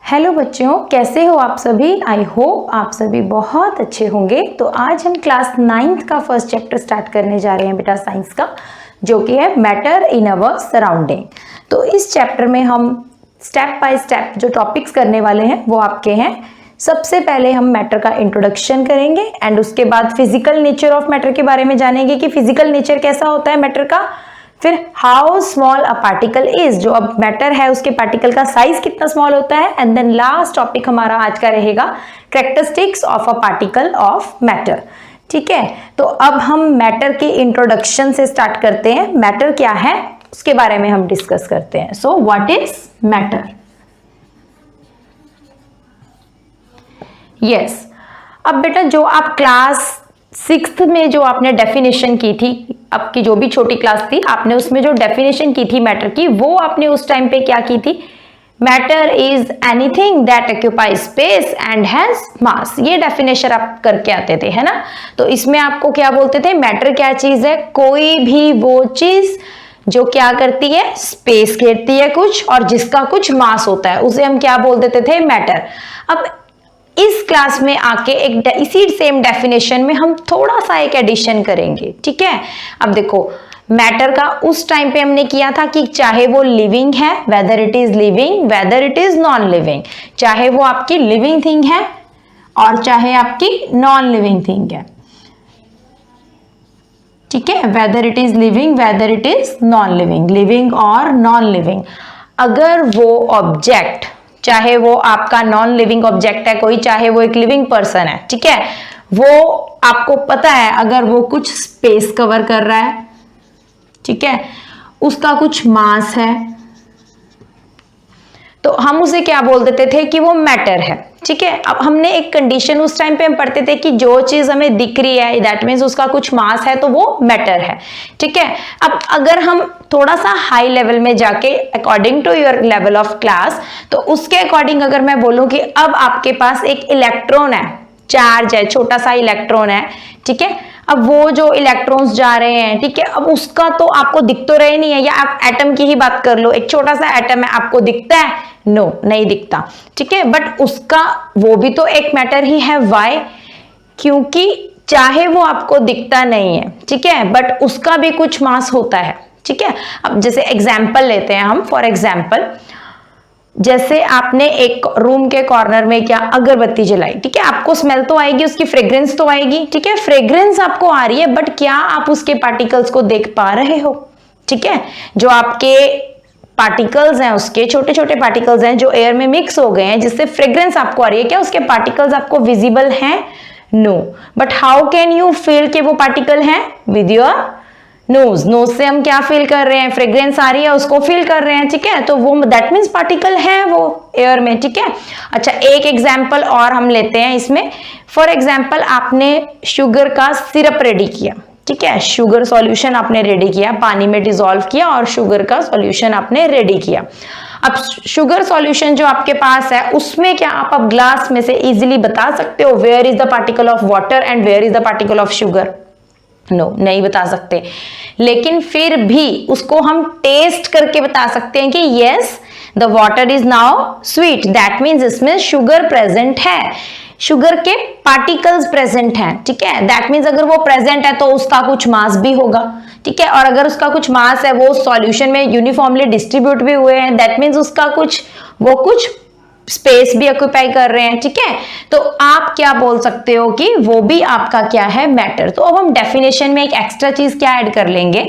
Hello बच्चों, कैसे हो आप सभी। आई होप आप सभी बहुत अच्छे होंगे। तो आज हम क्लास 9th का फर्स्ट चैप्टर स्टार्ट करने जा रहे हैं बेटा साइंस का, जो कि है मैटर इन अवर सराउंडिंग। तो इस चैप्टर में हम स्टेप बाय स्टेप जो टॉपिक्स करने वाले हैं वो आपके हैं। सबसे पहले हम मैटर का इंट्रोडक्शन करेंगे एंड उसके बाद फिजिकल नेचर ऑफ मैटर के बारे में जानेंगे कि फिजिकल नेचर कैसा होता है मैटर का। फिर how small a particle is, जो अब मैटर है उसके पार्टिकल का साइज कितना स्मॉल होता है। एंड देन लास्ट टॉपिक हमारा आज का रहेगा characteristics of a particle of matter. ठीक है, तो अब हम मैटर के इंट्रोडक्शन से स्टार्ट करते हैं। मैटर क्या है उसके बारे में हम डिस्कस करते हैं। So what is matter. Yes, अब बेटा जो आप क्लास 6th में जो आपने डेफिनेशन की थी, आपकी जो भी छोटी क्लास थी, आपने उसमें जो डेफिनेशन की थी मैटर की, वो आपने उस टाइम पे क्या की थी। Matter is anything that occupies space and has मास। ये डेफिनेशन आप करके आते थे, है ना। तो इसमें आपको क्या बोलते थे, मैटर क्या चीज है, कोई भी वो चीज जो क्या करती है, स्पेस घेरती है कुछ और जिसका कुछ मास होता है, उसे हम क्या बोल देते थे, मैटर। अब इस क्लास में आके एक इसी सेम डेफिनेशन में हम थोड़ा सा एक एडिशन करेंगे। ठीक है, अब देखो मैटर का उस टाइम पे हमने किया था कि चाहे वो लिविंग है, whether it is living, whether it is non living, चाहे वो आपकी लिविंग थिंग है और चाहे आपकी नॉन लिविंग थिंग है। ठीक है, whether it is living, whether it is non living, living और नॉन लिविंग। अगर वो ऑब्जेक्ट, चाहे वो आपका नॉन लिविंग ऑब्जेक्ट है कोई, चाहे वो एक लिविंग पर्सन है, ठीक है, वो आपको पता है अगर वो कुछ स्पेस कवर कर रहा है, ठीक है, उसका कुछ मास है, तो हम उसे क्या बोल देते थे कि वो मैटर है। ठीक है, अब हमने एक कंडीशन उस टाइम पे हम पढ़ते थे कि जो चीज हमें दिख रही है दैट मीन्स उसका कुछ मास है तो वो मैटर है। ठीक है, अब अगर हम थोड़ा सा हाई लेवल में जाके according to your level of class, तो उसके अकॉर्डिंग अगर मैं बोलूं कि अब आपके पास एक इलेक्ट्रॉन है, चार्ज है, छोटा सा इलेक्ट्रॉन है, ठीक है, अब वो जो इलेक्ट्रॉन्स जा रहे हैं, ठीक है, अब उसका तो आपको दिख तो रहे नहीं है, या आप एटम की ही बात कर लो, एक छोटा सा एटम है, आपको दिखता है, नो नहीं दिखता। ठीक है, बट उसका वो भी तो एक मैटर ही है। व्हाई? क्योंकि चाहे वो आपको दिखता नहीं है, ठीक है, बट उसका भी कुछ मास होता है। ठीक है, अब जैसे एग्जाम्पल लेते हैं हम, फॉर एग्जाम्पल जैसे आपने एक रूम के कॉर्नर में क्या अगरबत्ती जलाई, ठीक है, आपको स्मेल तो आएगी, उसकी फ्रेग्रेंस तो आएगी, ठीक है, फ्रेग्रेंस आपको आ रही है, बट क्या आप उसके पार्टिकल्स को देख पा रहे हो। ठीक है, जो आपके पार्टिकल्स हैं, उसके छोटे छोटे पार्टिकल्स हैं जो एयर में मिक्स हो गए हैं, जिससे फ्रेग्रेंस आपको आ रही है, क्या उसके पार्टिकल्स आपको विजिबल हैं? No. But how can you feel कि वो पार्टिकल हैं? With your nose. नोज से हम क्या फील कर रहे हैं, फ्रेग्रेंस आ रही है, उसको फील कर रहे हैं। ठीक है, तो वो दैट मीन्स पार्टिकल है वो एयर में। ठीक है, अच्छा एक एग्जाम्पल और हम लेते हैं इसमें। फॉर एग्जाम्पल आपने शुगर का सिरप रेडी किया, ठीक है, शुगर सॉल्यूशन आपने रेडी किया, पानी में डिसॉल्व किया और शुगर का सॉल्यूशन आपने रेडी किया। अब शुगर सॉल्यूशन जो आपके पास है उसमें क्या आप अब ग्लास में से इजीली बता सकते हो where is the particle of water and where is the particle of sugar? No, नहीं बता सकते, लेकिन फिर भी उसको हम टेस्ट करके बता सकते हैं कि yes the water is now sweet, that means इसमें शुगर प्रेजेंट है, शुगर के पार्टिकल्स प्रेजेंट हैं। ठीक है, दैट मीन्स अगर वो प्रेजेंट है तो उसका कुछ मास भी होगा। ठीक है, और अगर उसका कुछ मास है, वो सॉल्यूशन में यूनिफॉर्मली डिस्ट्रीब्यूट भी हुए हैं, दैट मीन्स उसका कुछ वो कुछ स्पेस भी ऑक्यूपाई कर रहे हैं। ठीक है, तो आप क्या बोल सकते हो कि वो भी आपका क्या है, मैटर। तो अब हम डेफिनेशन में एक एक्स्ट्रा चीज क्या ऐड कर लेंगे,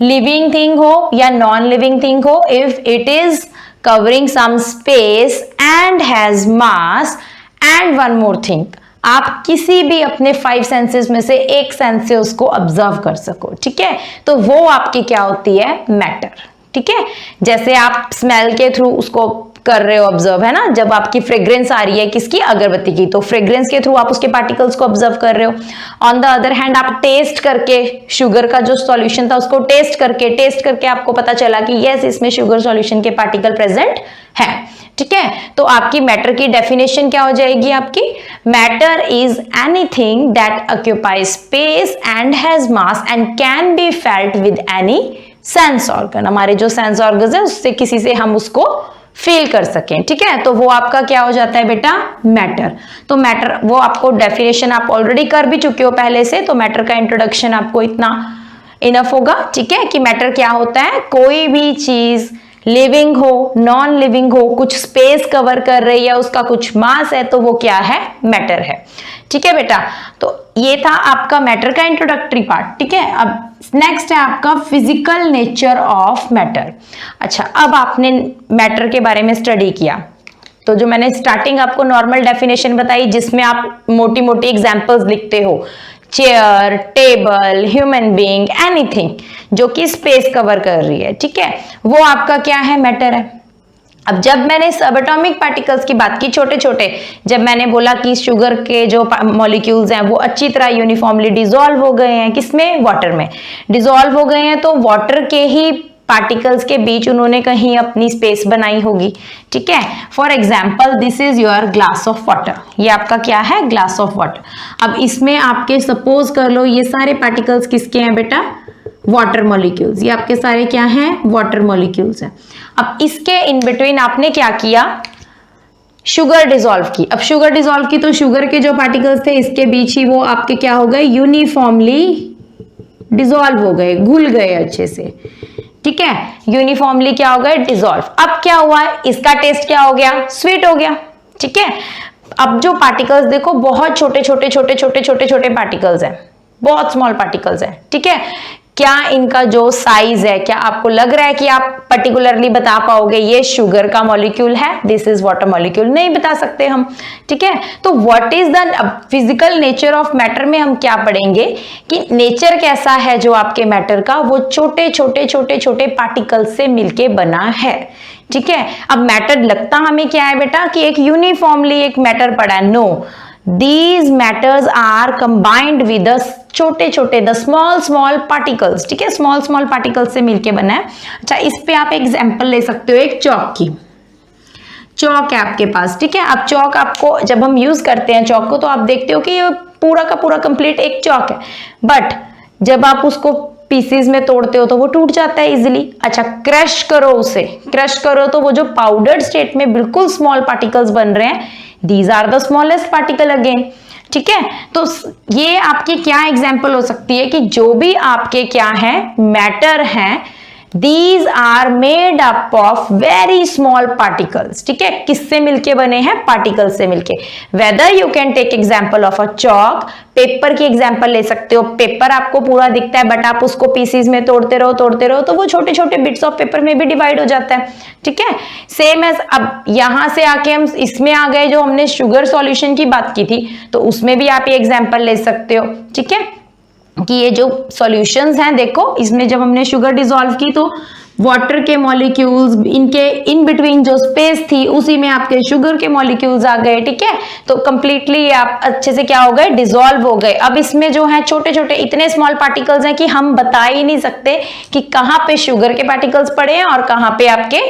लिविंग थिंग हो या नॉन लिविंग थिंग हो, if it is covering some space and has mass and one more thing, आप किसी भी अपने 5 सेंसेस में से एक सेंस से उसको ऑब्जर्व कर सको। ठीक है, तो वो आपकी क्या होती है, मैटर। ठीक है, जैसे आप स्मेल के थ्रू उसको कर रहे हो ऑब्जर्व, है ना, जब आपकी फ्रेग्रेंस आ रही है किसकी, अगरबत्ती की, तो फ्रेग्रेंस के थ्रू आप उसके पार्टिकल्स को ऑब्जर्व कर रहे हो। ऑन द अदर हैंड आप टेस्ट करके शुगर का जो सॉल्यूशन था उसको टेस्ट करके आपको पता चला कि यस इसमें शुगर सॉल्यूशन के पार्टिकल प्रेजेंट है। ठीक है, तो आपकी मैटर की डेफिनेशन क्या हो जाएगी आपकी, matter is anything that occupies space and has mass and can be felt with any sense organ. हमारे जो सेंस ऑर्गन है उससे किसी से हम उसको फील कर सकें, ठीक है, तो वो आपका क्या हो जाता है बेटा, मैटर। तो मैटर, वो आपको डेफिनेशन आप ऑलरेडी कर भी चुके हो पहले से, तो मैटर का इंट्रोडक्शन आपको इतना इनफ होगा, ठीक है, कि मैटर क्या होता है, कोई भी चीज लिविंग हो, नॉन लिविंग हो, कुछ स्पेस कवर कर रही है, उसका कुछ मास है, तो वो क्या है, मैटर है, ठीक है बेटा। तो ये था आपका मैटर का इंट्रोडक्टरी पार्ट, ठीक है। अब नेक्स्ट है आपका फिजिकल नेचर ऑफ मैटर। अच्छा, अब आपने मैटर के बारे में स्टडी किया, तो जो मैंने स्टार्टिंग आपको नॉर्मल डेफिनेशन बताई, जिसमें आप मोटी मोटी एग्जांपल्स लिखते हो, chair, table, human being, anything जो कि स्पेस कवर कर रही है, ठीक है, वो आपका क्या है, मैटर है। अब जब मैंने सबएटॉमिक पार्टिकल्स की बात की, छोटे छोटे, जब मैंने बोला कि शुगर के जो मॉलिक्यूल्स हैं वो अच्छी तरह यूनिफॉर्मली डिसॉल्व हो गए हैं, किसमें, वाटर में डिसॉल्व हो गए हैं, तो वाटर के ही पार्टिकल्स के बीच उन्होंने कहीं अपनी स्पेस बनाई होगी, ठीक है। For example, this is your glass of water, ये आपका क्या है, ग्लास ऑफ वाटर। अब इसमें आपके सपोज कर लो ये सारे पार्टिकल्स किसके हैं बेटा, वाटर मॉलिक्यूल्स, ये आपके सारे क्या हैं, वाटर मॉलिक्यूल्स हैं। अब इसके इन बिटवीन आपने क्या किया, शुगर डिसॉल्व की। अब शुगर डिसॉल्व की तो शुगर के जो पार्टिकल्स थे इसके बीच ही वो आपके क्या हो गए, यूनिफॉर्मली डिसॉल्व हो गए, घुल गए अच्छे से, ठीक है, यूनिफॉर्मली क्या हो गए, डिसॉल्व। अब क्या हुआ, इसका टेस्ट क्या हो गया, स्वीट हो गया, ठीक है। अब जो पार्टिकल्स देखो, बहुत छोटे छोटे छोटे छोटे छोटे छोटे पार्टिकल्स हैं, बहुत स्मॉल पार्टिकल्स हैं, ठीक है। क्या इनका जो साइज है, क्या आपको लग रहा है कि आप पर्टिकुलरली बता पाओगे ये शुगर का मॉलिक्यूल है, दिस इज वाटर मॉलिक्यूल, नहीं बता सकते हम, ठीक है। तो what is the physical nature of matter में हम क्या पढ़ेंगे कि नेचर कैसा है जो आपके मैटर का, वो छोटे छोटे छोटे छोटे पार्टिकल्स से मिलके बना है, ठीक है। अब मैटर लगता हमें क्या है बेटा कि एक यूनिफॉर्मली एक मैटर पड़ा है, no, these matters are combined with the छोटे छोटे द स्मॉल स्मॉल पार्टिकल्स, ठीक है, स्मॉल स्मॉल पार्टिकल्स से मिलके बना है। अच्छा, इस पे आप एग्जांपल ले सकते हो एक चौक की, चौक है आपके पास, ठीक है। अब चौक आपको जब हम यूज करते हैं चौक को, तो आप देखते हो कि ये पूरा का पूरा कंप्लीट एक चौक है, बट जब आप उसको पीसेस में तोड़ते हो तो वो टूट जाता है इजीली। अच्छा, क्रश करो उसे, क्रश करो तो वो जो पाउडर्ड स्टेट में बिल्कुल स्मॉल पार्टिकल्स बन रहे हैं, these are the smallest particle again, ठीक है। तो ये आपकी क्या एग्जांपल हो सकती है कि जो भी आपके क्या है, मैटर है, These are made up of very small particles, ठीक है, किससे मिलके बने हैं, पार्टिकल्स से मिलके। Whether you can take example of a chalk, paper की एग्जांपल ले सकते हो, पेपर आपको पूरा दिखता है बट आप उसको पीसीज में तोड़ते रहो तो वो छोटे छोटे बिट्स ऑफ पेपर में भी डिवाइड हो जाता है, ठीक है। सेम एज अब यहां से आके हम इसमें आ गए, जो हमने शुगर सॉल्यूशन की बात की थी, तो उसमें भी आप ये एग्जांपल ले सकते हो, ठीक है, कि ये जो सॉल्यूशंस हैं, देखो इसमें जब हमने शुगर डिसॉल्व की तो वाटर के मॉलिक्यूल्स, इनके इन बिटवीन जो स्पेस थी उसी में आपके शुगर के मॉलिक्यूल्स आ गए, ठीक है। तो कंप्लीटली आप अच्छे से क्या हो गए, डिसॉल्व हो गए। अब इसमें जो है छोटे छोटे इतने स्मॉल पार्टिकल्स हैं कि हम बता ही नहीं सकते कि कहाँ पे शुगर के पार्टिकल्स पड़े हैं और कहाँ पे आपके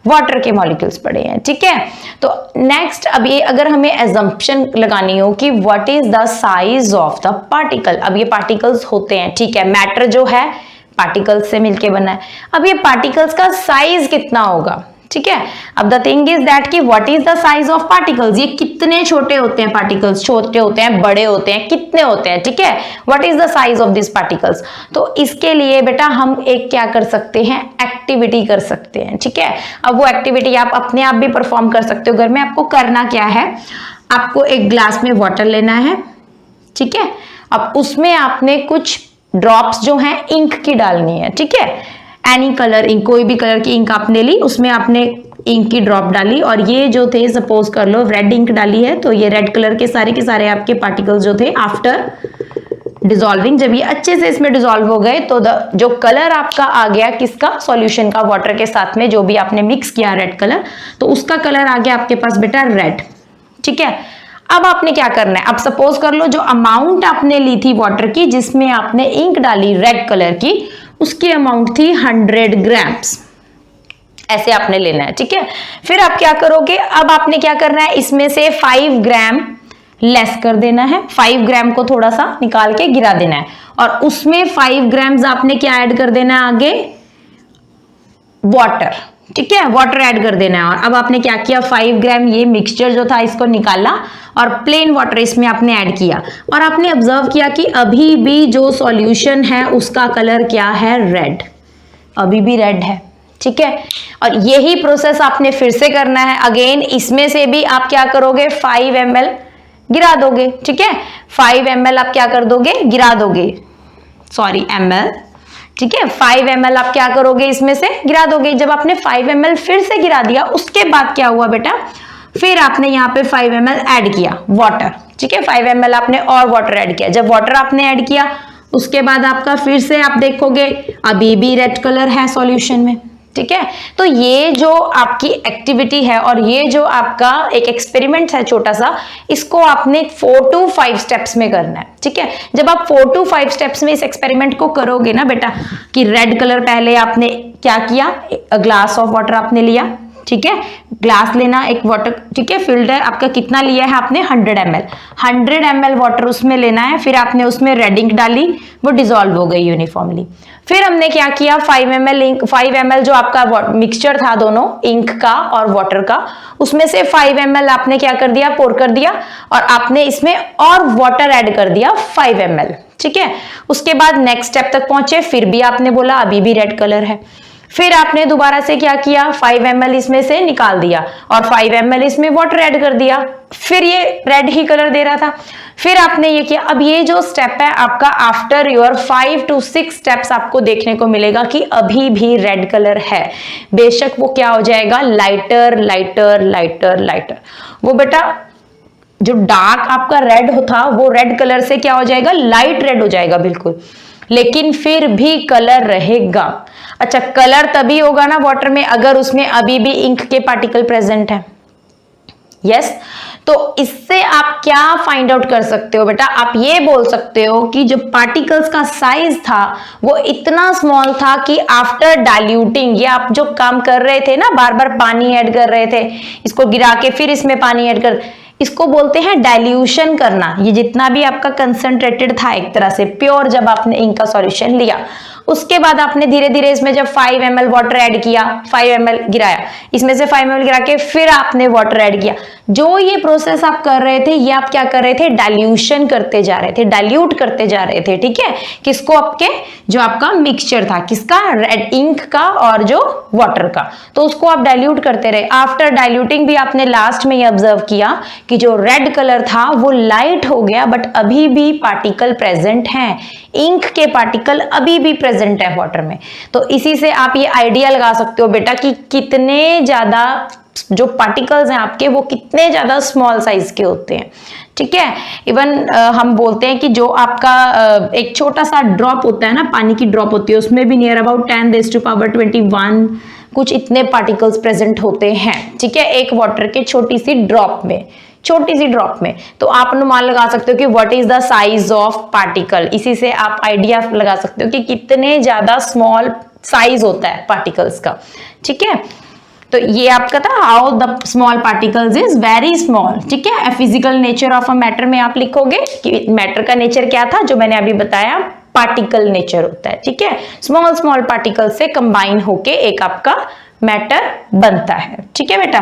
वाटर के मॉलिक्यूल्स पड़े हैं, ठीक है। तो नेक्स्ट, अब ये अगर हमें एजम्पशन लगानी हो कि what is the size of the particle, अब ये पार्टिकल्स होते हैं, ठीक है, मैटर जो है पार्टिकल्स से मिलके बना है, अब ये पार्टिकल्स का साइज कितना होगा, ठीक है। अब द थिंग इज दैट कि what is the size of particles, ये कितने छोटे होते हैं पार्टिकल्स, छोटे होते हैं, बड़े होते हैं, कितने होते हैं, ठीक है, what is the size of this particles. तो इसके लिए बेटा हम एक क्या कर सकते हैं, एक्टिविटी कर सकते हैं, ठीक है। अब वो एक्टिविटी आप अपने आप भी परफॉर्म कर सकते हो घर में। आपको करना क्या है, आपको एक ग्लास में वाटर लेना है, ठीक है। अब उसमें आपने कुछ ड्रॉप्स जो हैं इंक की डालनी है, ठीक है, एनी कलर इंक, कोई भी कलर की इंक आपने ली, उसमें आपने इंक की ड्रॉप डाली, और ये जो थे सपोज कर लो रेड इंक डाली है, तो ये रेड कलर के सारे आपके पार्टिकल्स जो थे आफ्टर डिसॉल्विंग, जब ये अच्छे से इसमें डिसॉल्व हो गए तो जो कलर आपका आ गया किसका, सॉल्यूशन का, वाटर के साथ में जो भी आपने मिक्स किया रेड कलर, तो उसका कलर आ गया आपके पास बेटा रेड, ठीक है। अब आपने क्या करना है, अब सपोज कर लो जो अमाउंट आपने ली थी वाटर की, जिसमें आपने इंक डाली रेड कलर की, उसकी अमाउंट थी 100 ग्राम्स, ऐसे आपने लेना है, ठीक है। फिर आप क्या करोगे, अब आपने क्या करना है, इसमें से 5 ग्राम लेस कर देना है, 5 ग्राम को थोड़ा सा निकाल के गिरा देना है, और उसमें 5 ग्राम्स आपने क्या ऐड कर देना है आगे, वाटर, ठीक है, वाटर ऐड कर देना है। और अब आपने क्या किया, 5 ग्राम ये मिक्सचर जो था इसको निकाला और प्लेन वाटर इसमें आपने ऐड किया और आपने ऑब्जर्व किया कि अभी भी जो सॉल्यूशन है उसका कलर क्या है, रेड, अभी भी रेड है। ठीक है, और यही प्रोसेस आपने फिर से करना है। अगेन इसमें से भी आप क्या करोगे, 5 ml गिरा दोगे। ठीक है, 5 ml आप क्या कर दोगे, गिरा दोगे, सॉरी ml। ठीक है, 5 ml आप क्या करोगे, इसमें से गिरा दोगे। जब आपने 5 ml फिर से गिरा दिया, उसके बाद क्या हुआ बेटा, फिर आपने यहाँ पे 5 ml ऐड किया वाटर। ठीक है, 5 ml आपने और वाटर ऐड किया। जब वाटर आपने ऐड किया उसके बाद आपका फिर से आप देखोगे अभी भी रेड कलर है सॉल्यूशन में। ठीक है, तो ये जो आपकी एक्टिविटी है और ये जो आपका एक एक्सपेरिमेंट है छोटा सा, इसको आपने 4 to 5 स्टेप्स में करना है। ठीक है, जब आप 4 to 5 स्टेप्स में इस एक्सपेरिमेंट को करोगे ना बेटा, कि रेड कलर पहले आपने क्या किया, ग्लास ऑफ वाटर आपने लिया। ठीक है, ग्लास लेना, एक वाटर, ठीक है, फिल्टर आपका कितना लिया है आपने, 100 ml वाटर उसमें लेना है। फिर आपने उसमें रेड इंक डाली, वो डिसॉल्व हो गई यूनिफॉर्मली। फिर हमने क्या किया, 5 ml जो आपका मिक्सचर था दोनों इंक का और वाटर का, उसमें से 5 ml आपने क्या कर दिया, पोर कर दिया और आपने इसमें और वाटर ऐड कर दिया 5 ml। ठीक है, उसके बाद नेक्स्ट स्टेप तक पहुंचे, फिर भी आपने बोला अभी भी रेड कलर है। फिर आपने दोबारा से क्या किया, 5 ml इसमें से निकाल दिया और 5 ml इसमें वाटर ऐड कर दिया, फिर ये रेड ही कलर दे रहा था। फिर आपने ये किया। अब ये जो स्टेप है आपका, आफ्टर योर 5 to 6 स्टेप्स आपको देखने को मिलेगा कि अभी भी रेड कलर है। बेशक वो क्या हो जाएगा, लाइटर लाइटर लाइटर लाइटर। वो बेटा जो डार्क आपका रेड था वो रेड कलर से क्या हो जाएगा, लाइट रेड हो जाएगा बिल्कुल, लेकिन फिर भी कलर रहेगा। अच्छा, कलर तभी होगा ना वाटर में अगर उसमें अभी भी इंक के पार्टिकल प्रेजेंट है। यस, तो इससे आप क्या फाइंड आउट कर सकते हो बेटा, आप ये बोल सकते हो कि जो पार्टिकल्स का साइज था वो इतना स्मॉल था कि आफ्टर डाइल्यूटिंग, ये आप जो काम कर रहे थे ना, बार बार पानी ऐड कर रहे थे, इसको गिरा के फिर इसमें पानी ऐड कर, इसको बोलते हैं डाइल्यूशन करना। ये जितना भी आपका कंसंट्रेटेड था एक तरह से प्योर, जब आपने इंक का सॉल्यूशन लिया, उसके बाद आपने धीरे धीरे इसमें जब 5 ml वाटर ऐड किया, 5 ml गिराया, इसमें से 5 ml गिरा के फिर आपने वाटर ऐड किया। जो ये प्रोसेस आप कर रहे थे, ये आप क्या कर रहे थे, डाइल्यूशन करते जा रहे थे, डाइल्यूट करते जा रहे थे। ठीक है, किसको, आपके जो आपका मिक्सचर था, किसका, रेड इंक का और जो वाटर का, तो उसको आप डाइल्यूट करते रहे। आफ्टर डाइल्यूटिंग भी आपने लास्ट में ये ऑब्जर्व किया कि जो रेड कलर था वो लाइट हो गया, बट अभी भी पार्टिकल प्रेजेंट हैं, इंक के पार्टिकल अभी भी प्रेजेंट है वाटर में। तो इसी से आप ये आइडिया लगा सकते हो बेटा कि कितने ज्यादा जो पार्टिकल्स हैं आपके वो कितने ज्यादा स्मॉल साइज के होते हैं। ठीक है, इवन हम बोलते हैं कि जो आपका एक छोटा सा ड्रॉप होता है ना, पानी की ड्रॉप होती है, उसमें भी नियर अबाउट 10⁻21 कुछ इतने पार्टिकल्स प्रेजेंट होते हैं। ठीक है, एक वाटर के छोटी सी ड्रॉप में, छोटी सी ड्रॉप में। तो आप अनुमान लगा सकते हो कि what is the size of particle. इसी से आप आइडिया लगा सकते हो कि कितने ज्यादा स्मॉल साइज होता है पार्टिकल्स का। ठीक है, तो ये आपका था how the small particles is very small. ठीक है, physical nature of a matter में आप लिखोगे कि मैटर का नेचर क्या था, जो मैंने अभी बताया, पार्टिकल नेचर होता है। ठीक है, स्मॉल स्मॉल पार्टिकल से कंबाइन होके एक आपका मैटर बनता है। ठीक है बेटा,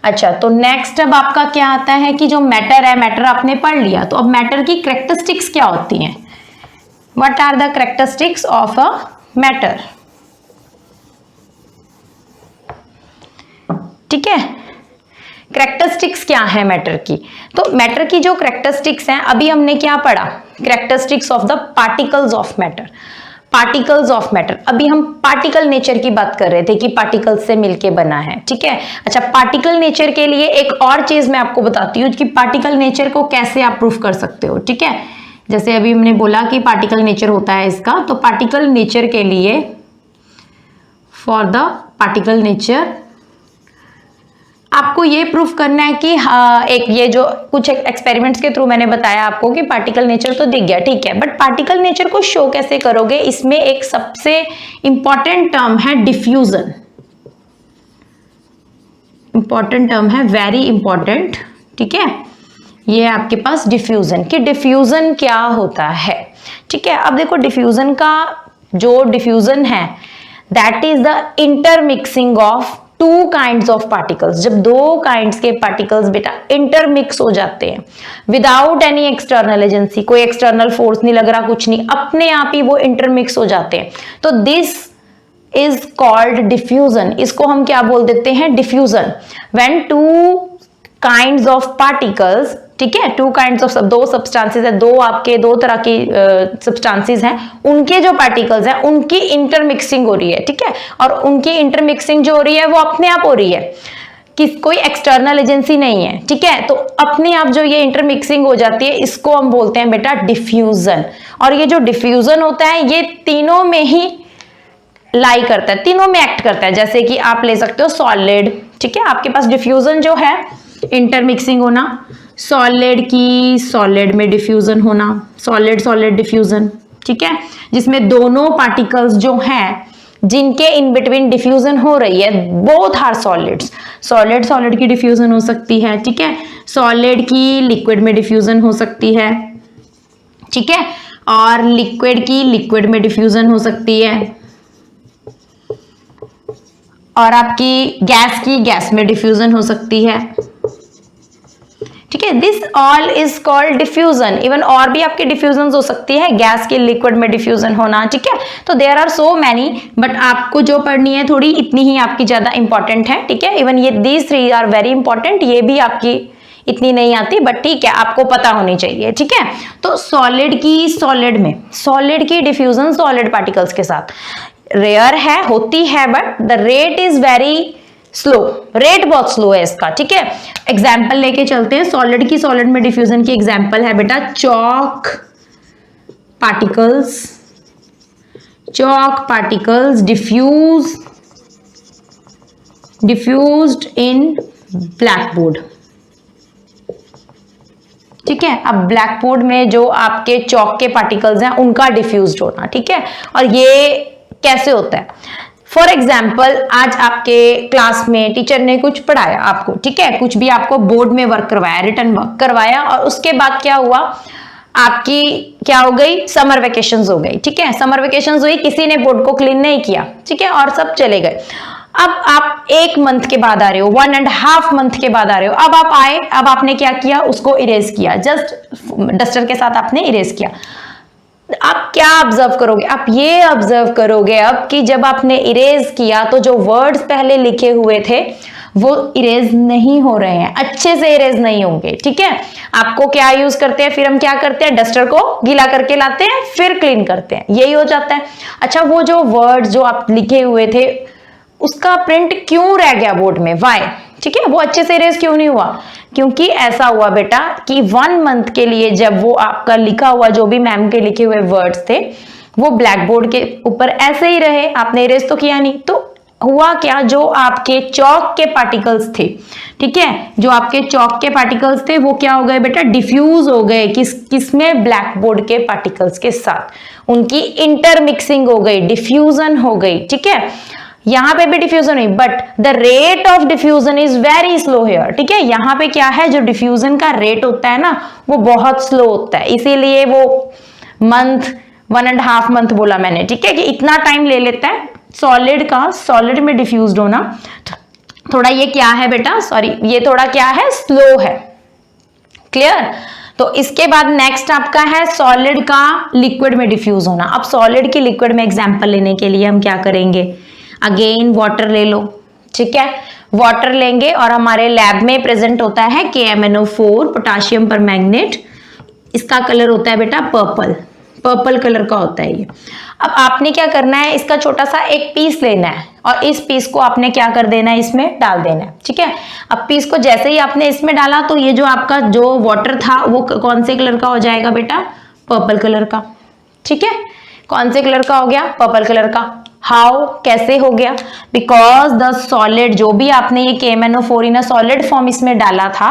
अच्छा, तो नेक्स्ट अब आपका क्या आता है कि जो मैटर है, मैटर आपने पढ़ लिया, तो अब मैटर की कैरेक्टरिस्टिक्स क्या होती हैं, what are the characteristics of a matter. ठीक है, कैरेक्टरिस्टिक्स क्या है मैटर की, तो मैटर की जो कैरेक्टरिस्टिक्स हैं, अभी हमने क्या पढ़ा, characteristics of the particles of matter. Particles of matter, अभी हम पार्टिकल नेचर की बात कर रहे थे कि पार्टिकल से मिलके बना है। ठीक है, अच्छा, पार्टिकल नेचर के लिए एक और चीज मैं आपको बताती हूँ कि पार्टिकल नेचर को कैसे आप प्रूफ कर सकते हो। ठीक है, जैसे अभी हमने बोला कि पार्टिकल नेचर होता है इसका, तो पार्टिकल नेचर के लिए, फॉर द पार्टिकल नेचर आपको ये प्रूफ करना है कि एक ये जो कुछ एक्सपेरिमेंट्स के थ्रू मैंने बताया आपको कि पार्टिकल नेचर तो दिख गया, ठीक है, बट पार्टिकल नेचर को शो कैसे करोगे, इसमें एक सबसे इंपॉर्टेंट टर्म है डिफ्यूजन। इंपॉर्टेंट टर्म है, वेरी इंपॉर्टेंट। ठीक है, ये आपके पास डिफ्यूजन, कि डिफ्यूजन क्या होता है। ठीक है, अब देखो डिफ्यूजन का जो डिफ्यूजन है, that is the intermixing of two kinds of particles. जब दो काइंड्स के पार्टिकल्स बेटा इंटरमिक्स हो जाते हैं विदाउट एनी एक्सटर्नल एजेंसी, कोई एक्सटर्नल फोर्स नहीं लग रहा, कुछ नहीं, अपने आप ही वो इंटरमिक्स हो जाते हैं, तो दिस इज कॉल्ड डिफ्यूजन। इसको हम क्या बोल देते हैं? Diffusion. When two kinds of particles, ठीक है, टू काइंड्स ऑफ, दो सब्सटेंसेस है, दो तरह की सब्सटेंसेस हैं, उनके जो पार्टिकल्स हैं उनकी इंटरमिक्सिंग हो रही है, ठीक है, और उनकी इंटरमिक्सिंग जो हो रही है वो अपने आप हो रही है, कोई एक्सटर्नल एजेंसी नहीं है, ठीक है, तो अपने आप जो ये इंटरमिक्सिंग हो जाती है इसको हम बोलते हैं बेटा डिफ्यूजन। और ये जो डिफ्यूजन होता है ये तीनों में ही लाई करता है, तीनों में एक्ट करता है। जैसे कि आप ले सकते हो सॉलिड, ठीक है, आपके पास डिफ्यूजन जो है इंटरमिक्सिंग होना, सॉलिड की सॉलिड में डिफ्यूजन होना, सॉलिड सॉलिड डिफ्यूजन, ठीक है, जिसमें दोनों पार्टिकल्स जो हैं जिनके इन बिटवीन डिफ्यूजन हो रही है, both are solids, solid solid की डिफ्यूजन हो सकती है, ठीक है, सॉलिड की लिक्विड में डिफ्यूजन हो सकती है, ठीक है, और लिक्विड की लिक्विड में डिफ्यूजन हो सकती है, और आपकी गैस की गैस में डिफ्यूजन हो सकती है, ठीक है, this all is called diffusion. Even और भी आपकी डिफ्यूजन हो सकती है, गैस की लिक्विड में डिफ्यूजन होना, ठीक है, तो there are so many, but आपको जो पढ़नी है थोड़ी इतनी ही आपकी ज्यादा इंपॉर्टेंट है, ठीक है, इवन ये these three are very important, ये भी आपकी इतनी नहीं आती, बट ठीक है आपको पता होनी चाहिए, ठीक है। तो सॉलिड की सॉलिड में, सॉलिड की डिफ्यूजन सॉलिड पार्टिकल्स के साथ रेयर है, होती है, but the rate is very slow, rate बहुत स्लो है इसका, ठीक है। एग्जाम्पल लेके चलते हैं, सॉलिड की सॉलिड में डिफ्यूजन की एग्जाम्पल है बेटा chalk particles, chalk particles diffused in blackboard, ठीक है। अब ब्लैकबोर्ड में जो आपके चौक के पार्टिकल्स हैं उनका डिफ्यूज्ड होना, ठीक है, और ये कैसे होता है? फॉर एग्जाम्पल आज आपके क्लास में टीचर ने कुछ पढ़ाया आपको, ठीक है, कुछ भी आपको बोर्ड में वर्क करवाया, रिटन वर्क करवाया, और उसके बाद क्या हुआ, आपकी क्या हो गई, समर वेकेशंस हो गई, ठीक है, समर वेकेशंस हुई, किसी ने बोर्ड को क्लीन नहीं किया, ठीक है, और सब चले गए। अब आप 1 मंथ के बाद आ रहे हो, 1.5 मंथ के बाद आ रहे हो, अब आप आए, अब आपने क्या किया, उसको इरेज किया, जस्ट डस्टर के साथ आपने इरेज किया। आप क्या ऑब्जर्व करोगे, आप ये ऑब्जर्व करोगे अब कि जब आपने इरेज किया तो जो वर्ड्स पहले लिखे हुए थे वो इरेज नहीं हो रहे हैं, अच्छे से इरेज नहीं होंगे, ठीक है। आपको क्या यूज करते हैं, फिर हम क्या करते हैं, डस्टर को गीला करके लाते हैं, फिर क्लीन करते हैं, यही हो जाता है। अच्छा, वो जो वर्ड्स जो आप लिखे हुए थे उसका प्रिंट क्यों रह गया बोर्ड में, वाई, ठीक है, वो अच्छे से इरेज क्यों नहीं हुआ? क्योंकि ऐसा हुआ बेटा कि 1 मंथ के लिए जब वो आपका लिखा हुआ जो भी मैम के लिखे हुए वर्ड्स थे वो ब्लैक बोर्ड के ऊपर ऐसे ही रहे, आपने इरेज तो किया नहीं, तो हुआ क्या, जो आपके चौक के पार्टिकल्स थे, ठीक है, जो आपके चौक के पार्टिकल्स थे वो क्या हो गए बेटा, डिफ्यूज हो गए, किसमें, ब्लैक बोर्ड के पार्टिकल्स के साथ, उनकी इंटरमिक्सिंग हो गई, डिफ्यूजन हो गई, ठीक है। यहां पे भी डिफ्यूजन हुई, but the rate of diffusion is very slow here, ठीक है, यहां पे क्या है, जो डिफ्यूजन का रेट होता है ना वो बहुत स्लो होता है, इसीलिए वो मंथ 1.5 मंथ बोला मैंने, ठीक है, कि इतना टाइम ले लेता है सॉलिड का, सॉलिड में डिफ्यूज्ड होना। थोड़ा ये क्या है बेटा, सॉरी, ये थोड़ा क्या है, स्लो है, क्लियर। तो इसके बाद नेक्स्ट आपका है सॉलिड का लिक्विड में डिफ्यूज होना। अब सॉलिड की लिक्विड में एग्जांपल लेने के लिए हम क्या करेंगे, अगेन वाटर ले लो, ठीक है, वाटर लेंगे और हमारे लैब में प्रेजेंट होता है KMnO4 पोटाशियम परमैंगनेट, इसका कलर होता है बेटा पर्पल, पर्पल कलर का होता है ये। अब आपने क्या करना है, इसका छोटा सा एक पीस लेना है और इस पीस को आपने क्या कर देना है, इसमें डाल देना है, ठीक है। अब पीस को जैसे ही आपने इसमें डाला तो ये जो आपका जो वाटर था वो कौन से कलर का हो जाएगा बेटा, पर्पल कलर का, ठीक है, कौन से कलर का हो गया, पर्पल कलर का। हाउ, कैसे हो गया, बिकॉज द सॉलिड, जो भी आपने ये KMnO4 इन सॉलिड फॉर्म इसमें डाला था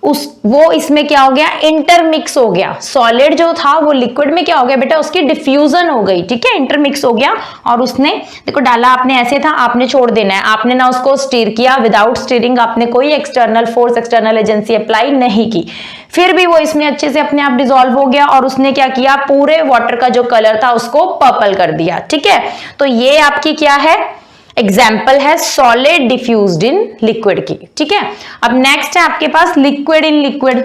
वो इसमें क्या हो गया, इंटरमिक्स हो गया। सॉलिड जो था वो लिक्विड में क्या हो गया बेटा, उसकी डिफ्यूजन हो गई, ठीक है, इंटरमिक्स हो गया। और उसने देखो डाला आपने ऐसे था, आपने छोड़ देना है, आपने ना उसको स्टीर किया, विदाउट स्टीयरिंग आपने कोई external force, external agency apply नहीं की, फिर भी वो इसमें अच्छे से अपने आप डिसॉल्व हो गया। और उसने क्या किया, पूरे वाटर का जो कलर था उसको पर्पल कर दिया, ठीक है। तो ये आपकी क्या है, एग्जाम्पल है सॉलिड डिफ्यूज्ड इन लिक्विड की, ठीक है। अब नेक्स्ट है आपके पास liquid in liquid,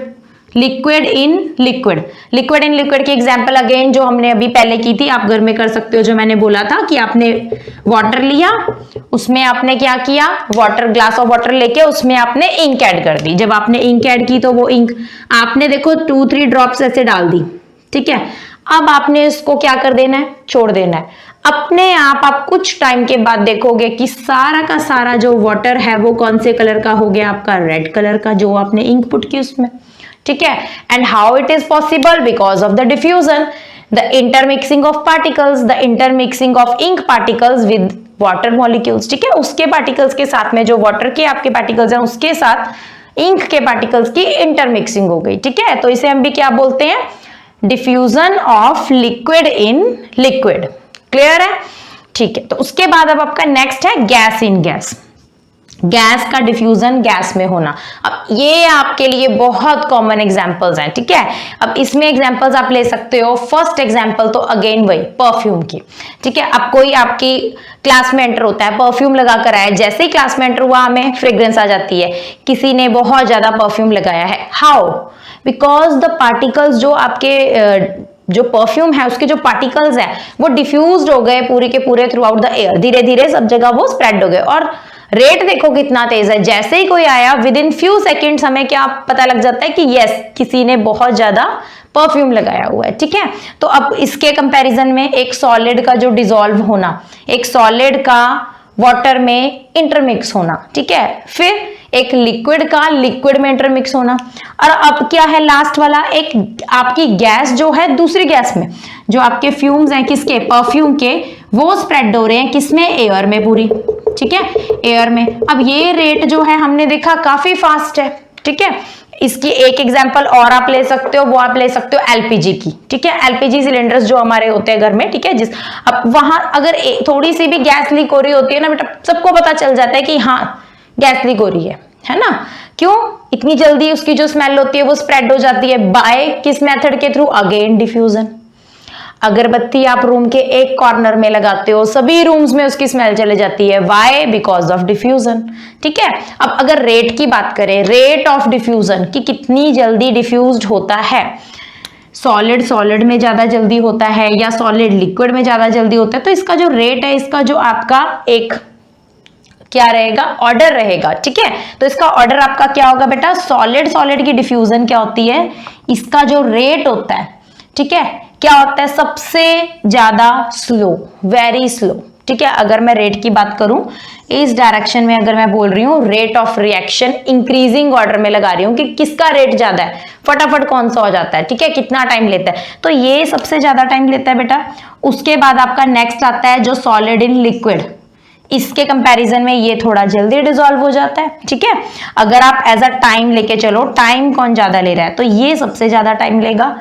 liquid in liquid. Liquid in liquid की एग्जांपल अगेन जो हमने अभी पहले की थी, आप घर में कर सकते हो। जो मैंने बोला था कि आपने वाटर लिया, उसमें आपने क्या किया, वाटर, ग्लास ऑफ वाटर लेके उसमें आपने इंक ऐड कर दी। जब आपने इंक ऐड की तो वो इंक आपने देखो 2-3 ड्रॉप्स ऐसे डाल दी, ठीक है। अब आपने इसको क्या कर देना है, छोड़ देना है। अपने आप कुछ टाइम के बाद देखोगे कि सारा का सारा जो वाटर है वो कौन से कलर का हो गया, आपका रेड कलर का, जो आपने इंक पुट की उसमें, ठीक है। And how it is possible, because of the diffusion, the intermixing of particles, the intermixing of ink particles with water molecules, ठीक है। उसके पार्टिकल्स के साथ में जो वाटर के आपके पार्टिकल्स हैं उसके साथ इंक के पार्टिकल्स की इंटरमिक्सिंग हो गई, ठीक है। तो इसे हम भी क्या बोलते हैं, diffusion of liquid in liquid. Clear है, ठीक है। तो उसके बाद अब आपका नेक्स्ट है गैस इन गैस, गैस का डिफ्यूजन गैस में होना। अब ये आपके लिए बहुत कॉमन एग्जांपल्स हैं, ठीक है। अब इसमें एग्जांपल्स आप ले सकते हो। फर्स्ट एग्जांपल तो अगेन वही परफ्यूम की, ठीक है। अब कोई आपकी क्लास में एंटर होता है, परफ्यूम लगा कर आया, जैसे ही क्लास में एंटर हुआ हमें फ्रेग्रेंस आ जाती है, किसी ने बहुत ज्यादा परफ्यूम लगाया है। हाउ, बिकॉज द पार्टिकल्स जो आपके जो परफ्यूम है उसके जो पार्टिकल्स हैं वो डिफ्यूज्ड हो गए पूरे के पूरे थ्रू आउट द एयर, धीरे धीरे सब जगह वो स्प्रेड हो गए। और रेट देखो कितना तेज है, जैसे ही कोई आया विद इन फ्यू सेकेंड्स हमें क्या पता लग जाता है कि यस किसी ने बहुत ज्यादा परफ्यूम लगाया हुआ है, ठीक है। तो अब इसके कंपैरिजन में एक सॉलिड का जो डिसॉल्व होना, एक सॉलिड का वाटर में इंटरमिक्स होना, ठीक है, फिर एक लिक्विड का लिक्विड में इंटरमिक्स होना, और अब क्या है लास्ट वाला, एक आपकी गैस जो है दूसरी गैस में, जो आपके फ्यूम्स हैं किसके, परफ्यूम के, वो स्प्रेड हो रहे हैं किसमें, एयर में पूरी, ठीक है, एयर में। अब ये रेट जो है हमने देखा काफी फास्ट है, ठीक है। इसकी एक एग्जांपल और आप ले सकते हो, वो आप ले सकते हो एलपीजी की, ठीक है। एलपीजी सिलेंडर्स जो हमारे होते हैं घर में, ठीक है, जिस अब वहां अगर थोड़ी सी भी गैस लीक हो रही होती है ना बेटा, सबको पता चल जाता है कि हाँ गैस लीक हो रही है ना। क्यों, इतनी जल्दी उसकी जो स्मेल होती है वो स्प्रेड हो जाती है, बाय किस मेथड के थ्रू, अगेन डिफ्यूजन। अगरबत्ती आप रूम के एक कॉर्नर में लगाते हो, सभी रूम्स में उसकी स्मेल चले जाती है, वाई, बिकॉज ऑफ डिफ्यूजन, ठीक है। अब अगर रेट की बात करें, रेट ऑफ डिफ्यूजन कि कितनी जल्दी डिफ्यूज्ड होता है, सॉलिड सॉलिड में ज्यादा जल्दी होता है या सॉलिड लिक्विड में ज्यादा जल्दी होता है, तो इसका जो रेट है, इसका जो आपका एक क्या रहेगा, ऑर्डर रहेगा, ठीक है। तो इसका ऑर्डर आपका क्या होगा बेटा, सॉलिड सॉलिड की डिफ्यूजन क्या होती है, इसका जो रेट होता है, ठीक है, क्या होता है, सबसे ज्यादा स्लो, वेरी स्लो, ठीक है। अगर मैं रेट की बात करूं, इस डायरेक्शन में अगर मैं बोल रही हूं rate of reaction increasing order में लगा रही हूं कि किसका रेट ज्यादा है, फटाफट कौन सा हो जाता है, ठीक है, कितना टाइम लेता है, तो ये सबसे ज्यादा टाइम लेता है बेटा। उसके बाद आपका नेक्स्ट आता है जो सॉलिड इन लिक्विड, इसके कंपैरिजन में ये थोड़ा जल्दी डिसॉल्व हो जाता है, ठीक है। अगर आप एज अ टाइम लेके चलो, टाइम कौन ज्यादा ले रहा है, तो ये सबसे ज्यादा टाइम लेगा।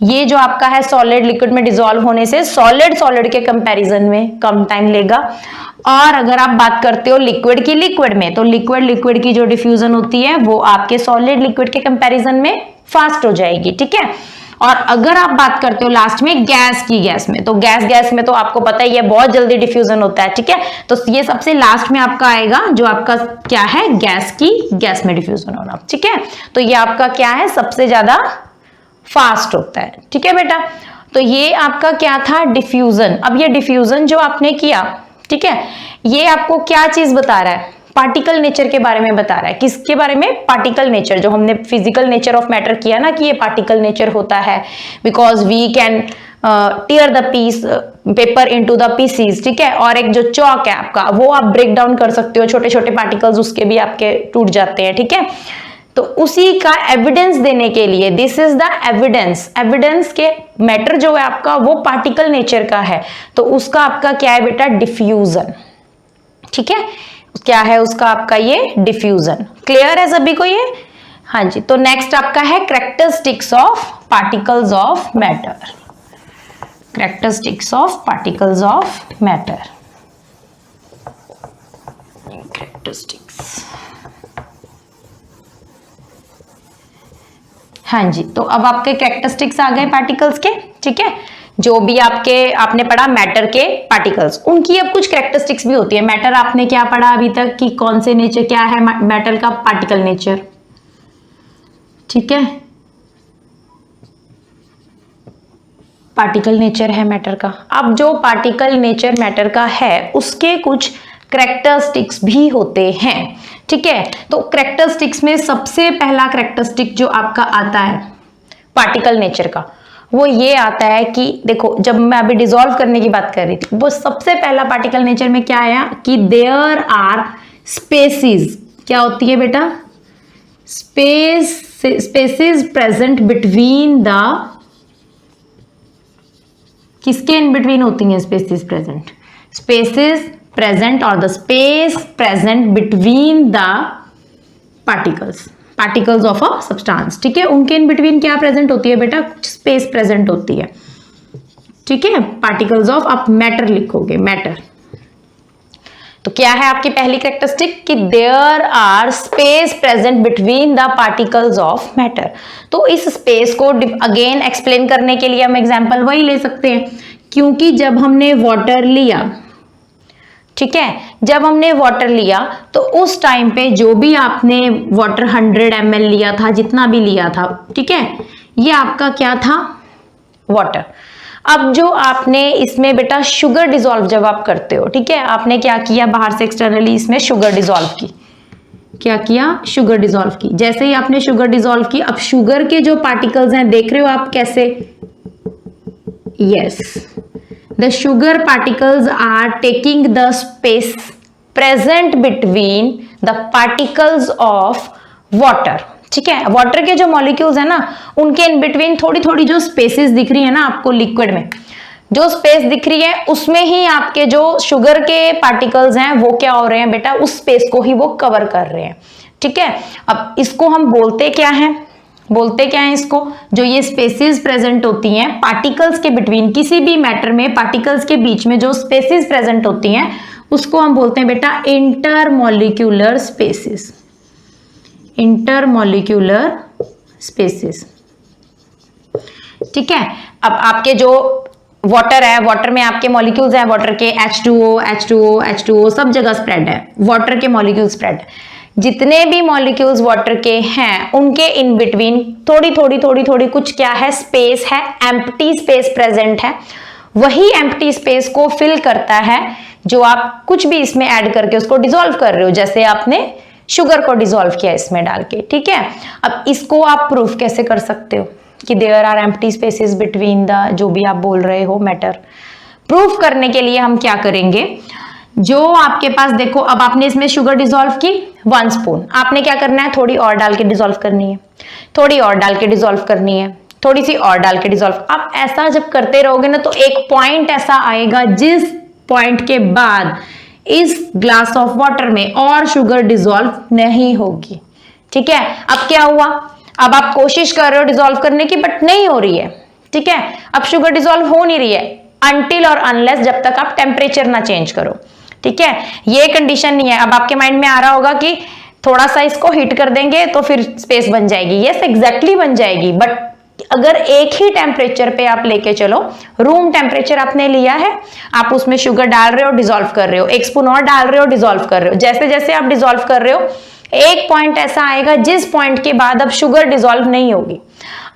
ये जो आपका है सॉलिड लिक्विड में डिसॉल्व होने से सॉलिड सॉलिड के कंपैरिजन में कम टाइम लेगा। और अगर आप बात करते हो लिक्विड की लिक्विड में, तो लिक्विड लिक्विड की जो डिफ्यूजन होती है वो आपके सॉलिड लिक्विड के कंपैरिजन में फास्ट हो जाएगी, ठीक है। और अगर आप बात करते हो लास्ट में गैस की, गैस में, तो गैस में तो आपको पता ही है बहुत जल्दी डिफ्यूजन होता है, ठीक है। तो ये सबसे लास्ट में आपका आएगा जो आपका क्या है, गैस की गैस में डिफ्यूजन होना, ठीक है। तो ये आपका क्या है, सबसे ज्यादा फास्ट होता है, ठीक है बेटा। तो ये आपका क्या था, डिफ्यूजन। अब ये डिफ्यूजन जो आपने किया, ठीक है, ये आपको क्या चीज बता रहा है, पार्टिकल नेचर के बारे में बता रहा है। किसके बारे में, पार्टिकल नेचर, जो हमने फिजिकल नेचर ऑफ मैटर किया ना कि ये पार्टिकल नेचर होता है, because we can tear the piece paper into the pieces, ठीक है। और एक जो चॉक है आपका, वो आप ब्रेक डाउन कर सकते हो, छोटे छोटे पार्टिकल्स उसके भी आपके टूट जाते हैं, ठीक है। तो उसी का एविडेंस देने के लिए, this is the evidence, evidence के मैटर जो है आपका वो पार्टिकल नेचर का है, तो उसका आपका क्या है बेटा, डिफ्यूजन, ठीक है। क्या है उसका आपका ये डिफ्यूजन। क्लियर है सभी को ये, हाँ जी, तो नेक्स्ट आपका है characteristics of particles of matter. Characteristics of particles of matter. Characteristics, हाँ जी, तो अब आपके कैरेक्टरिस्टिक्स आ गए पार्टिकल्स के, ठीक है। जो भी आपने पढ़ा मैटर के पार्टिकल्स, उनकी अब कुछ कैरेक्टरिस्टिक्स भी होती है। मैटर आपने क्या पढ़ा अभी तक कि कौन से नेचर, क्या है मैटर का पार्टिकल नेचर, ठीक है, पार्टिकल नेचर है मैटर का। अब जो पार्टिकल नेचर मैटर का है उसके कुछ कैरेक्टरिस्टिक्स भी होते हैं, ठीक है। तो कैरेक्टरिस्टिक्स में सबसे पहला कैरेक्टरिस्टिक जो आपका आता है पार्टिकल नेचर का, वो ये आता है कि देखो, जब मैं अभी डिसॉल्व करने की बात कर रही थी, वो सबसे पहला पार्टिकल नेचर में क्या आया कि देयर आर स्पेसिस, क्या होती है बेटा, स्पेसिस प्रेजेंट बिटवीन द, किसके इन बिटवीन होती हैं स्पेसिस प्रेजेंट, स्पेसिस प्रेजेंट और the space present between the particles of a substance, ठीक है। उनके इन बिटवीन क्या प्रेजेंट होती है बेटा, कुछ स्पेस प्रेजेंट होती है, ठीक है। पार्टिकल्स ऑफ, आप मैटर लिखोगे, मैटर। तो क्या है आपकी पहली कैरेक्टरिस्टिक कि there are space present between the particles of matter. तो इस स्पेस को अगेन एक्सप्लेन करने के लिए हम एग्जांपल वही ले सकते हैं, क्योंकि जब हमने वाटर लिया, ठीक है, जब हमने वाटर लिया तो उस टाइम पे जो भी आपने वाटर 100 ml लिया था, जितना भी लिया था, ठीक है, ये आपका क्या था, वाटर। अब जो आपने इसमें बेटा शुगर डिसॉल्व जब आप करते हो, ठीक है, आपने क्या किया, बाहर से एक्सटर्नली इसमें शुगर डिसॉल्व की, क्या किया, शुगर डिसॉल्व की। जैसे ही आपने शुगर डिसॉल्व की, अब शुगर के जो पार्टिकल्स हैं देख रहे हो आप कैसे, yes, the sugar particles are taking the space present between the particles of water, ठीक है। वाटर के जो मॉलिक्यूल्स है ना, उनके इन बिटवीन थोड़ी थोड़ी जो स्पेसेस दिख रही है ना आपको, लिक्विड में जो स्पेस दिख रही है उसमें ही आपके जो शुगर के पार्टिकल्स हैं वो क्या हो रहे हैं बेटा, उस स्पेस को ही वो कवर कर रहे हैं, ठीक है। अब इसको हम बोलते क्या हैं, बोलते क्या है इसको, जो ये स्पेसिस प्रेजेंट होती हैं पार्टिकल्स के बिटवीन, किसी भी मैटर में पार्टिकल्स के बीच में जो स्पेसिस प्रेजेंट होती हैं उसको हम बोलते हैं बेटा इंटरमॉलिक्यूलर स्पेसिस, इंटरमॉलिक्यूलर स्पेसिस, ठीक है। अब आपके जो वाटर है, वाटर में आपके मॉलिक्यूल्स हैं, वाटर के H2O H2O H2O सब जगह स्प्रेड है, वाटर के मॉलिक्यूल स्प्रेड है। जितने भी मॉलिक्यूल्स वाटर के हैं उनके इन बिटवीन थोड़ी थोड़ी कुछ क्या है, स्पेस है, एम्प्टी स्पेस प्रेजेंट है। वही एम्प्टी स्पेस को फिल करता है जो आप कुछ भी इसमें ऐड करके उसको डिसॉल्व कर रहे हो, जैसे आपने शुगर को डिसॉल्व किया इसमें डाल के, ठीक है। अब इसको आप प्रूफ कैसे कर सकते हो कि there are empty spaces between the, जो भी आप बोल रहे हो मैटर। प्रूफ करने के लिए हम क्या करेंगे, जो आपके पास देखो, अब आपने इसमें शुगर डिसॉल्व की 1 स्पून, आपने क्या करना है, थोड़ी और डाल के डिसॉल्व करनी है, थोड़ी और डाल के डिसॉल्व करनी है, थोड़ी सी और डाल के डिसॉल्व। आप ऐसा जब करते रहोगे ना तो एक पॉइंट ऐसा आएगा जिस पॉइंट के बाद इस ग्लास ऑफ वाटर में और शुगर डिसॉल्व नहीं होगी, ठीक है। अब क्या हुआ, अब आप कोशिश कर रहे हो डिसॉल्व करने की बट नहीं हो रही है, ठीक है। अब शुगर डिसॉल्व हो नहीं रही है अनटिल और अनलेस, जब तक आप टेम्परेचर ना चेंज करो, ठीक है। ये कंडीशन नहीं है। अब आपके माइंड में आ रहा होगा कि थोड़ा सा इसको हीट कर देंगे तो फिर स्पेस बन जाएगी, यस एग्जैक्टली बन जाएगी, बट अगर एक ही टेम्परेचर पे आप लेके चलो, रूम टेम्परेचर आपने लिया है, आप उसमें शुगर डाल रहे हो, डिसॉल्व कर रहे हो, 1 स्पून और डाल रहे हो, डिसॉल्व कर रहे हो, जैसे जैसे आप डिसॉल्व कर रहे हो एक पॉइंट ऐसा आएगा जिस पॉइंट के बाद अब शुगर डिसॉल्व नहीं होगी।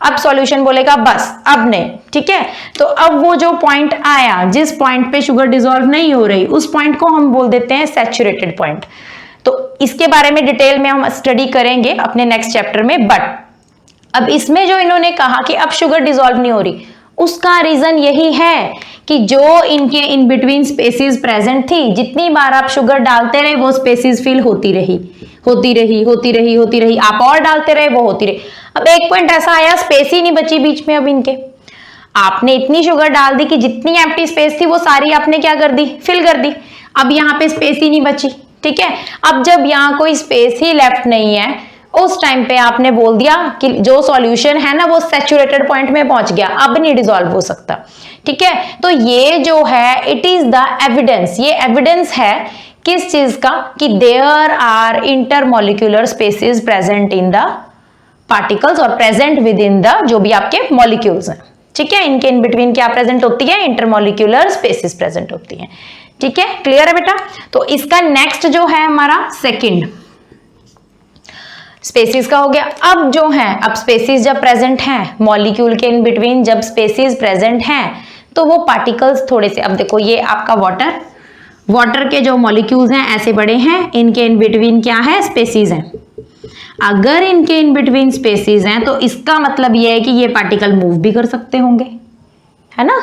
अब सॉल्यूशन बोलेगा बस अब नहीं, ठीक है। तो अब वो जो पॉइंट आया जिस पॉइंट पे शुगर डिसॉल्व नहीं हो रही, उस पॉइंट को हम बोल देते हैं सैचुरेटेड पॉइंट। तो इसके बारे में डिटेल में हम स्टडी करेंगे अपने नेक्स्ट चैप्टर में, बट अब इसमें जो इन्होंने कहा कि अब शुगर डिसॉल्व नहीं हो रही, उसका रीजन यही है कि जो इनके इन बिटवीन स्पेसिस प्रेजेंट थी, जितनी बार आप शुगर डालते रहे वो स्पेसिस फिल होती रही, आप और डालते रहे वो होती रही। अब एक पॉइंट ऐसा आया स्पेस ही नहीं बची बीच में, अब इनके आपने इतनी शुगर डाल दी कि जितनी एम्प्टी स्पेस थी वो सारी आपने क्या कर दी, फिल कर दी। अब यहाँ पे स्पेस ही नहीं बची, ठीक है। अब जब यहाँ कोई स्पेस ही लेफ्ट नहीं है, उस टाइम पे आपने बोल दिया कि जो सॉल्यूशन है ना वो सैचुरेटेड पॉइंट में पहुंच गया, अब नहीं डिसॉल्व हो सकता। ठीक है, तो ये जो है इट इज द एविडेंस, ये एविडेंस है किस चीज का, कि there are intermolecular spaces present in the particles और प्रेजेंट विद इन द जो भी आपके मॉलिक्यूल्स हैं। ठीक है, इनके इन बिटवीन क्या प्रेजेंट होती है, इंटरमॉलिक्यूलर स्पेसिस प्रेजेंट होती हैं। ठीक है, क्लियर है बेटा। तो इसका नेक्स्ट जो है हमारा सेकंड स्पेसिस का हो गया। अब जो है, अब स्पेसिस जब प्रेजेंट हैं मॉलिक्यूल के इन बिटवीन, जब स्पेसिस प्रेजेंट हैं तो वो पार्टिकल्स थोड़े से, अब देखो ये आपका वाटर के जो मॉलिक्यूल्स हैं ऐसे बड़े हैं, इनके इन बिटवीन क्या है, स्पेसिस हैं। अगर इनके इन बिटवीन स्पेसिस हैं तो इसका मतलब ये है कि ये पार्टिकल मूव भी कर सकते होंगे, है ना,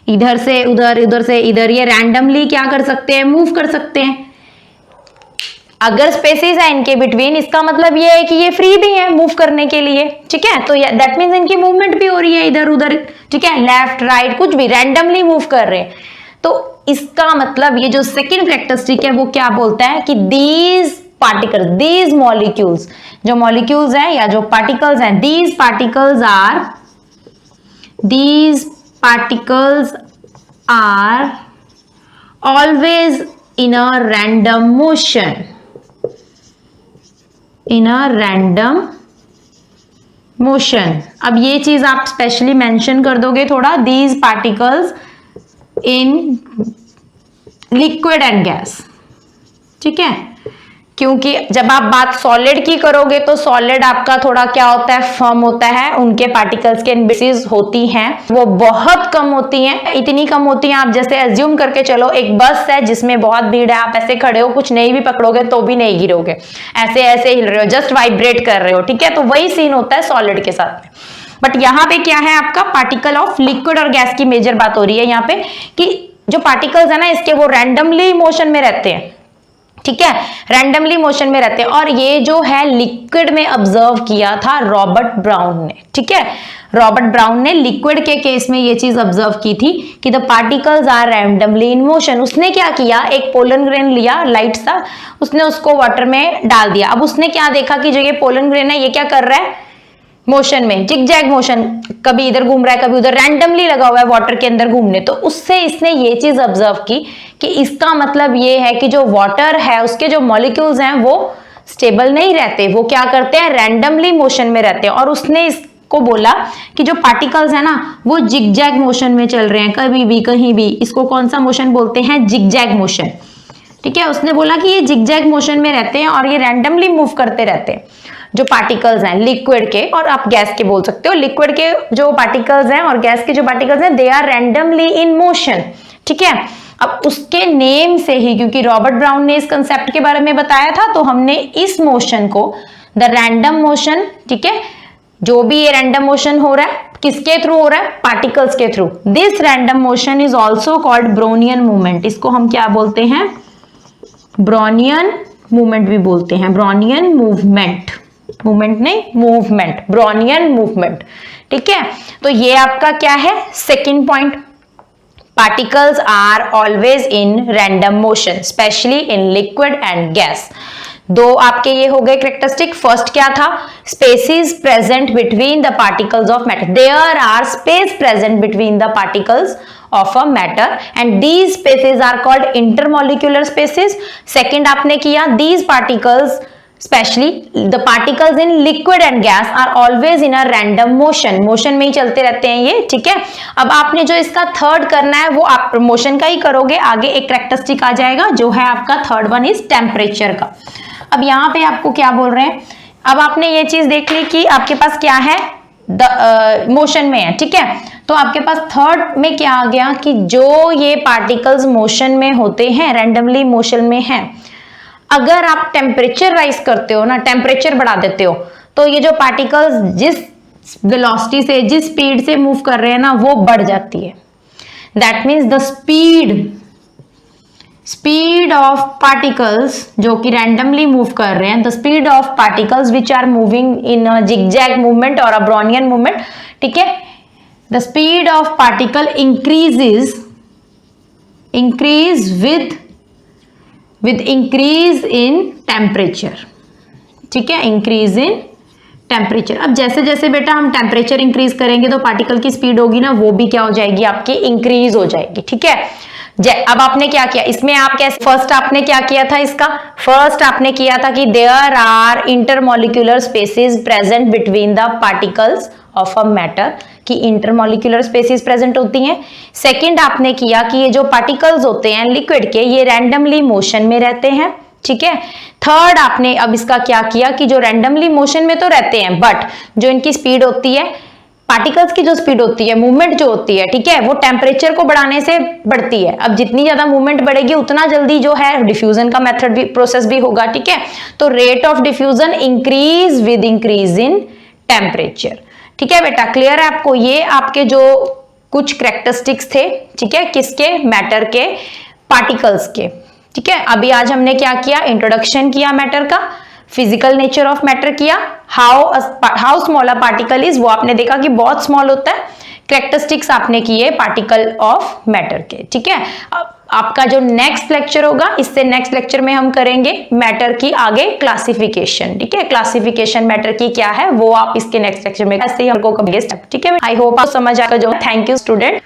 इधर से उधर, इधर से इधर, ये रैंडमली क्या कर सकते हैं, मूव कर सकते हैं। अगर स्पेसिस है इनके बिटवीन, इसका मतलब ये है कि ये फ्री भी है मूव करने के लिए। ठीक है, तो दैट मीन्स इनकी मूवमेंट भी हो रही है इधर उधर। ठीक है, लेफ्ट राइट कुछ भी रैंडमली मूव कर रहे हैं। तो इसका मतलब ये जो सेकंड कैरेक्टरिस्टिक है वो क्या बोलता है कि दीज पार्टिकल्स, दीज मॉलिक्यूल्स, जो मॉलिक्यूल्स हैं या जो पार्टिकल्स हैं, these particles are always in a random motion, in a random motion. अब ये चीज आप स्पेशली मेंशन कर दोगे थोड़ा, these particles in liquid and gas. ठीक है, क्योंकि जब आप बात सॉलिड की करोगे तो सॉलिड आपका थोड़ा क्या होता है, फर्म होता है, उनके पार्टिकल्स के बेसिस होती हैं वो बहुत कम होती हैं। इतनी कम होती हैं, आप जैसे एज्यूम करके चलो एक बस है जिसमें बहुत भीड़ है, आप ऐसे खड़े हो, कुछ नहीं भी पकड़ोगे तो भी नहीं गिरोगे, ऐसे ऐसे हिल रहे हो, जस्ट वाइब्रेट कर रहे हो। ठीक है, तो वही सीन होता है सॉलिड के साथ में। बट यहाँ पे क्या है, आपका पार्टिकल ऑफ लिक्विड और गैस की मेजर बात हो रही है यहाँ पे, कि जो पार्टिकल्स है ना इसके वो रैंडमली मोशन में रहते हैं। ठीक है, रैंडमली मोशन में रहते हैं। और ये जो है लिक्विड में ऑब्जर्व किया था रॉबर्ट ब्राउन ने। ठीक है, रॉबर्ट ब्राउन ने लिक्विड के केस में ये चीज ऑब्जर्व की थी कि the particles are randomly in motion. उसने क्या किया, एक पोलन ग्रेन लिया लाइट सा, उसने उसको वाटर में डाल दिया। अब उसने क्या देखा कि जो ये पोलन ग्रेन है ये क्या कर रहा है, मोशन में, जिगजैग मोशन, कभी इधर घूम रहा है कभी उधर, रैंडमली लगा हुआ है वाटर के अंदर घूमने। तो उससे इसने ये चीज ऑब्जर्व की कि इसका मतलब ये है कि जो वाटर है उसके जो मॉलिक्यूल्स हैं वो स्टेबल नहीं रहते, वो क्या करते हैं, रैंडमली मोशन में रहते हैं। और उसने इसको बोला कि जो पार्टिकल्स है ना वो जिगजैग मोशन में चल रहे हैं, कभी भी कहीं भी। इसको कौन सा मोशन बोलते हैं, जिगजैग मोशन। ठीक है, उसने बोला कि ये जिगजैग मोशन में रहते हैं और ये रैंडमली मूव करते रहते हैं जो पार्टिकल्स हैं लिक्विड के, और आप गैस के बोल सकते हो। लिक्विड के जो पार्टिकल्स हैं और गैस के जो पार्टिकल्स हैं they are randomly in motion. ठीक है, अब उसके नेम से ही, क्योंकि रॉबर्ट ब्राउन ने इस कंसेप्ट के बारे में बताया था, तो हमने इस मोशन को द रैंडम मोशन, ठीक है, जो भी ये रैंडम मोशन हो रहा है किसके थ्रू हो रहा है, पार्टिकल्स के through, this random motion is also called Brownian movement. इसको हम क्या बोलते हैं, ब्रोनियन मूवमेंट भी बोलते हैं, ब्रोनियन मूवमेंट, मूवमेंट नहीं मूवमेंट, ब्रोनियन मूवमेंट। ठीक है, तो ये आपका क्या है, second point, particles are always in random motion specially in liquid and gas. दो आपके ये हो गए कैरेक्टरिस्टिक। फर्स्ट क्या था, spaces present between the particles of matter, there are space present between the particles of a matter and these spaces are called intermolecular spaces. Second आपने किया, these particles especially the particles in liquid and gas are always in a random motion, motion में ही चलते रहते हैं ये। ठीक है, अब आपने जो इसका थर्ड करना है वो आप मोशन का ही करोगे, आगे एक कैरेक्टरिस्टिक आ जाएगा जो है आपका थर्ड वन इज टेम्परेचर का। अब यहाँ पे आपको क्या बोल रहे हैं, अब आपने ये चीज देख ली कि आपके पास क्या है, मोशन में है। ठीक है, तो आपके पास थर्ड में क्या आ गया कि जो ये पार्टिकल्स मोशन में होते हैं, रैंडमली मोशन में हैं, अगर आप टेम्परेचर राइज करते हो ना, टेम्परेचर बढ़ा देते हो, तो ये जो पार्टिकल्स जिस वेलोसिटी से, जिस स्पीड से मूव कर रहे हैं ना वो बढ़ जाती है। That means the speed of particles जो कि रैंडमली मूव कर रहे हैं, the speed of particles which are moving in a zigzag movement और अ ब्रोनियन मूवमेंट। ठीक है, the speed of particle increase with increase in temperature। ठीक है, इंक्रीज इन टेम्परेचर। अब जैसे जैसे बेटा हम टेम्परेचर इंक्रीज करेंगे तो पार्टिकल की स्पीड होगी ना, वो भी क्या हो जाएगी आपकी, इंक्रीज हो जाएगी। ठीक है, अब आपने क्या किया इसमें, आप कैसे, फर्स्ट आपने क्या किया था इसका, फर्स्ट आपने किया था कि there are intermolecular spaces present between the particles of a matter, कि इंटरमोलिक्यूलर स्पेसिस प्रेजेंट होती हैं। सेकंड आपने किया कि ये जो पार्टिकल्स होते हैं लिक्विड के, ये रैंडमली मोशन में रहते हैं। ठीक है, थर्ड आपने अब इसका क्या किया कि जो रैंडमली मोशन में तो रहते हैं, बट जो इनकी स्पीड होती है, पार्टिकल्स की जो स्पीड होती है, मूवमेंट जो होती है, ठीक है, वो टेम्परेचर को बढ़ाने से बढ़ती है। अब जितनी ज्यादा मूवमेंट बढ़ेगी उतना जल्दी जो है डिफ्यूजन का मेथड भी, प्रोसेस भी होगा। ठीक है, तो rate of diffusion increase with increase in temperature. ठीक है बेटा, क्लियर है आपको? ये आपके जो कुछ कैरेक्टरिस्टिक्स थे, ठीक है, किसके, मैटर के, पार्टिकल्स के। ठीक है, अभी आज हमने क्या किया, इंट्रोडक्शन किया मैटर का, फिजिकल नेचर ऑफ मैटर किया, how small a particle is, वो आपने देखा कि बहुत स्मॉल होता है, कैरेक्टरिस्टिक्स आपने किए पार्टिकल ऑफ मैटर के। ठीक है, अब आपका जो नेक्स्ट लेक्चर होगा, इससे नेक्स्ट लेक्चर में हम करेंगे मैटर की आगे क्लासिफिकेशन। ठीक है, क्लासिफिकेशन मैटर की क्या है वो आप इसके नेक्स्ट लेक्चर में ऐसे ही हमको करेंगे स्टेप। ठीक है, आई होप आप समझ आएगा जो। Thank you student.